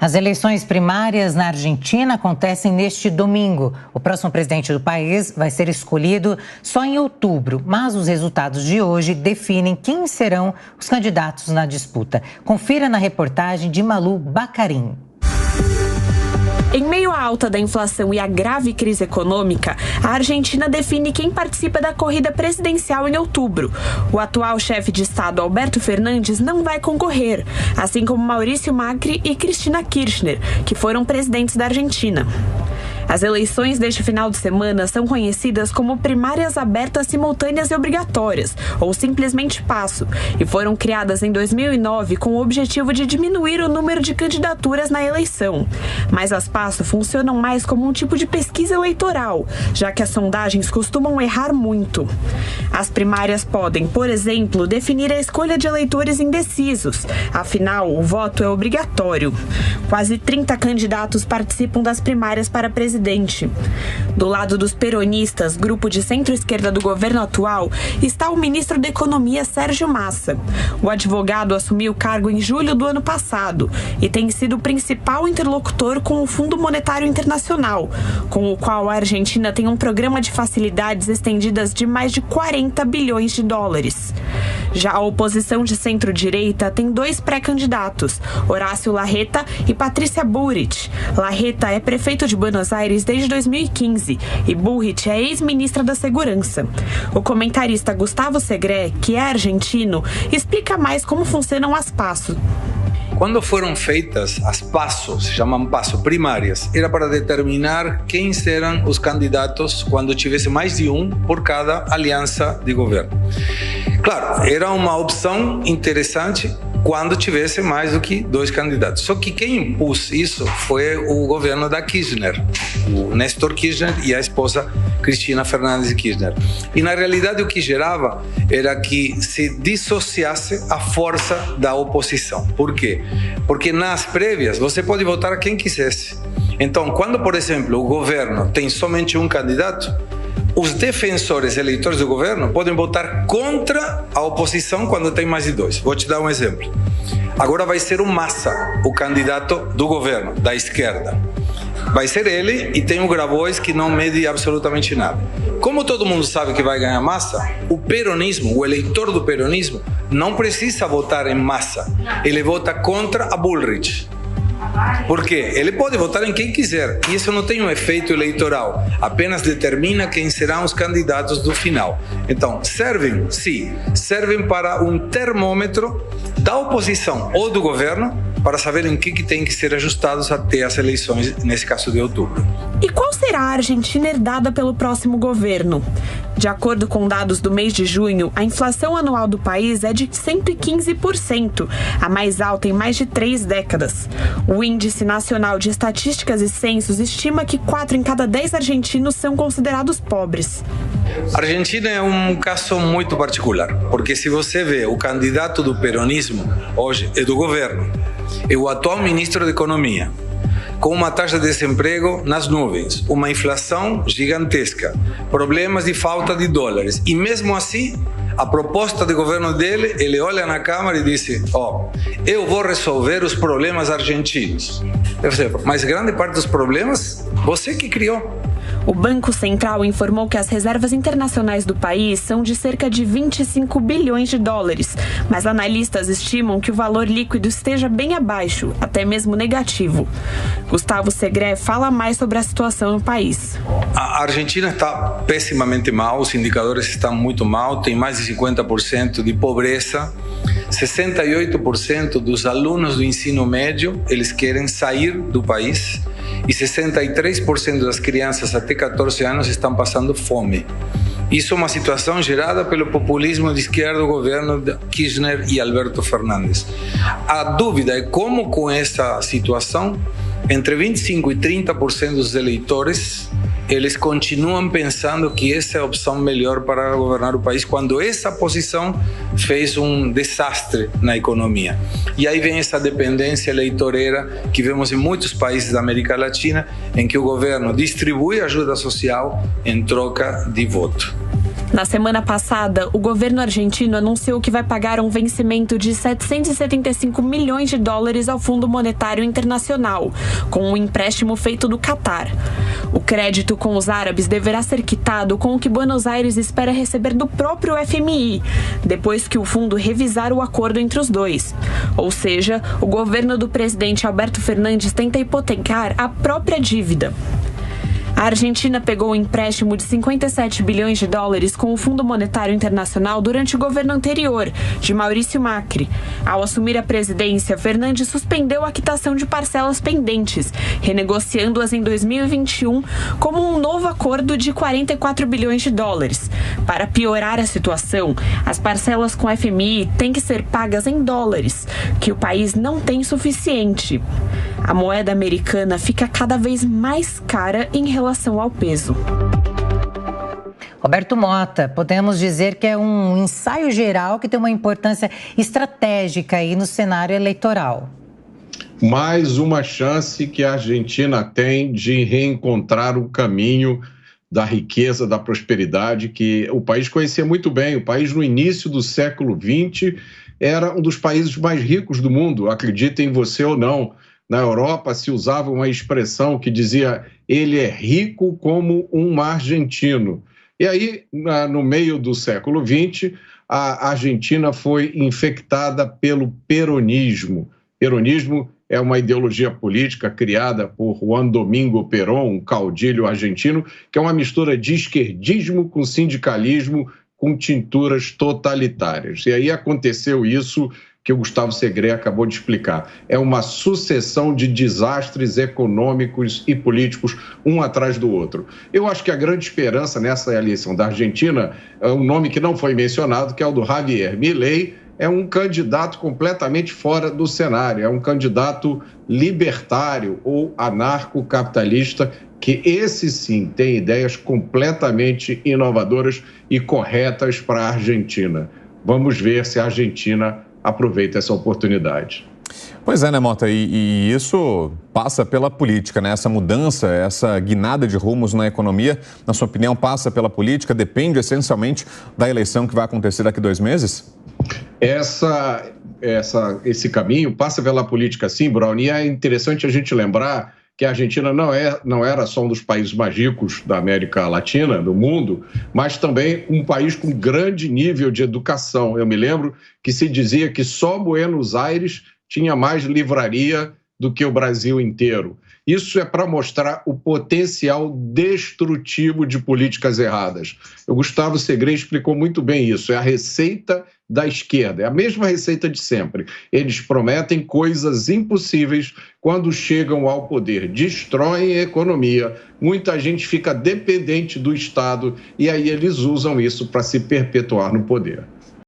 As eleições primárias na Argentina acontecem neste domingo. O próximo presidente do país vai ser escolhido só em outubro, mas os resultados de hoje definem quem serão os candidatos na disputa. Confira na reportagem de Malu Bacarin. Em meio à alta da inflação e à grave crise econômica, a Argentina define quem participa da corrida presidencial em outubro. O atual chefe de Estado, Alberto Fernandes, não vai concorrer, assim como Maurício Macri e Cristina Kirchner, que foram presidentes da Argentina. As eleições deste final de semana são conhecidas como primárias abertas simultâneas e obrigatórias, ou simplesmente PASSO, e foram criadas em 2009 com o objetivo de diminuir o número de candidaturas na eleição. Mas as PASSO funcionam mais como um tipo de pesquisa eleitoral, já que as sondagens costumam errar muito. As primárias podem, por exemplo, definir a escolha de eleitores indecisos, afinal, o voto é obrigatório. Quase 30 candidatos participam das primárias para presidente. Do lado dos peronistas, grupo de centro-esquerda do governo atual, está o ministro da Economia, Sérgio Massa. O advogado assumiu o cargo em julho do ano passado e tem sido o principal interlocutor com o Fundo Monetário Internacional, com o qual a Argentina tem um programa de facilidades estendidas de mais de 40 bilhões de dólares. Já a oposição de centro-direita tem dois pré-candidatos, Horácio Larreta e Patrícia Bullrich. Larreta é prefeito de Buenos Aires desde 2015 e Bullrich é ex-ministra da Segurança. O comentarista Gustavo Segre, que é argentino, explica mais como funcionam as PASSO. Quando foram feitas as PASSO, se chamam PASSO primárias, era para determinar quem serão os candidatos quando tivesse mais de um por cada aliança de governo. Claro, era uma opção interessante quando tivesse mais do que dois candidatos. Só que quem impôs isso foi o governo da Kirchner, o Néstor Kirchner e a esposa Cristina Fernández de Kirchner. E na realidade o que gerava era que se dissociasse a força da oposição. Por quê? Porque nas prévias você pode votar quem quisesse. Então, quando, por exemplo, o governo tem somente um candidato, os defensores eleitores do governo podem votar contra a oposição quando tem mais de dois. Vou te dar um exemplo. Agora vai ser o Massa, o candidato do governo, da esquerda. Vai ser ele e tem o Grabois que não mede absolutamente nada. Como todo mundo sabe que vai ganhar Massa, o peronismo, o eleitor do peronismo, não precisa votar em Massa. Ele vota contra a Bullrich. Por quê? Ele pode votar em quem quiser e isso não tem um efeito eleitoral, apenas determina quem serão os candidatos do final. Então, servem, sim, servem para um termômetro da oposição ou do governo para saber em que tem que ser ajustados até as eleições, nesse caso de outubro. E qual será a Argentina herdada pelo próximo governo? De acordo com dados do mês de junho, a inflação anual do país é de 115%, a mais alta em mais de 3 décadas. O Índice Nacional de Estatísticas e Censos estima que 4 em cada 10 argentinos são considerados pobres. A Argentina é um caso muito particular, porque se você vê o candidato do peronismo hoje é do governo, é o atual ministro da Economia, com uma taxa de desemprego nas nuvens, uma inflação gigantesca, problemas de falta de dólares. E mesmo assim, a proposta de governo dele, ele olha na Câmara e diz: eu vou resolver os problemas argentinos. Mas grande parte dos problemas, você que criou. O Banco Central informou que as reservas internacionais do país são de cerca de 25 bilhões de dólares, mas analistas estimam que o valor líquido esteja bem abaixo, até mesmo negativo. Gustavo Segre fala mais sobre a situação no país. A Argentina está pessimamente mal, os indicadores estão muito mal, tem mais de 50% de pobreza, 68% dos alunos do ensino médio, eles querem sair do país e 63% das crianças até 14 anos estão passando fome. Isso é uma situação gerada pelo populismo de esquerda do governo de Kirchner e Alberto Fernandes. A dúvida é como, com essa situação, entre 25% e 30% dos eleitores, eles continuam pensando que essa é a opção melhor para governar o país, quando essa posição fez um desastre na economia. E aí vem essa dependência eleitoreira que vemos em muitos países da América Latina, em que o governo distribui ajuda social em troca de voto. Na semana passada, o governo argentino anunciou que vai pagar um vencimento de 775 milhões de dólares ao Fundo Monetário Internacional, com um empréstimo feito do Catar. O crédito com os árabes deverá ser quitado com o que Buenos Aires espera receber do próprio FMI, depois que o fundo revisar o acordo entre os dois. Ou seja, o governo do presidente Alberto Fernandes tenta hipotecar a própria dívida. A Argentina pegou um empréstimo de 57 bilhões de dólares com o Fundo Monetário Internacional durante o governo anterior, de Maurício Macri. Ao assumir a presidência, Fernandes suspendeu a quitação de parcelas pendentes, renegociando-as em 2021 como um novo acordo de 44 bilhões de dólares. Para piorar a situação, as parcelas com FMI têm que ser pagas em dólares, que o país não tem suficiente. A moeda americana fica cada vez mais cara em relação ao peso. Roberto Mota, podemos dizer que é um ensaio geral que tem uma importância estratégica aí no cenário eleitoral. Mais uma chance que a Argentina tem de reencontrar o caminho da riqueza, da prosperidade, que o país conhecia muito bem. O país, no início do século XX, era um dos países mais ricos do mundo, acreditem você ou não. Na Europa se usava uma expressão que dizia: ele é rico como um argentino. E aí, no meio do século XX, a Argentina foi infectada pelo peronismo. Peronismo é uma ideologia política criada por Juan Domingo Perón, um caudilho argentino, que é uma mistura de esquerdismo com sindicalismo, com tinturas totalitárias. E aí aconteceu isso que o Gustavo Segré acabou de explicar. É uma sucessão de desastres econômicos e políticos, um atrás do outro. Eu acho que a grande esperança nessa eleição da Argentina é um nome que não foi mencionado, que é o do Javier Milei. É um candidato completamente fora do cenário, é um candidato libertário ou anarcocapitalista, que esse sim tem ideias completamente inovadoras e corretas para a Argentina. Vamos ver se a Argentina aproveita essa oportunidade. Pois é, né, Mota? E isso passa pela política, né? Essa mudança, essa guinada de rumos na economia, na sua opinião, passa pela política? Depende essencialmente da eleição que vai acontecer daqui a 2 meses? Esse caminho passa pela política, sim, Brown. E é interessante a gente lembrar que a Argentina não era só um dos países mais ricos da América Latina, do mundo, mas também um país com grande nível de educação. Eu me lembro que se dizia que só Buenos Aires tinha mais livraria do que o Brasil inteiro. Isso é para mostrar o potencial destrutivo de políticas erradas. O Gustavo Segré explicou muito bem isso. É a receita da esquerda, é a mesma receita de sempre. Eles prometem coisas impossíveis quando chegam ao poder, destroem a economia, muita gente fica dependente do Estado e aí eles usam isso para se perpetuar no poder.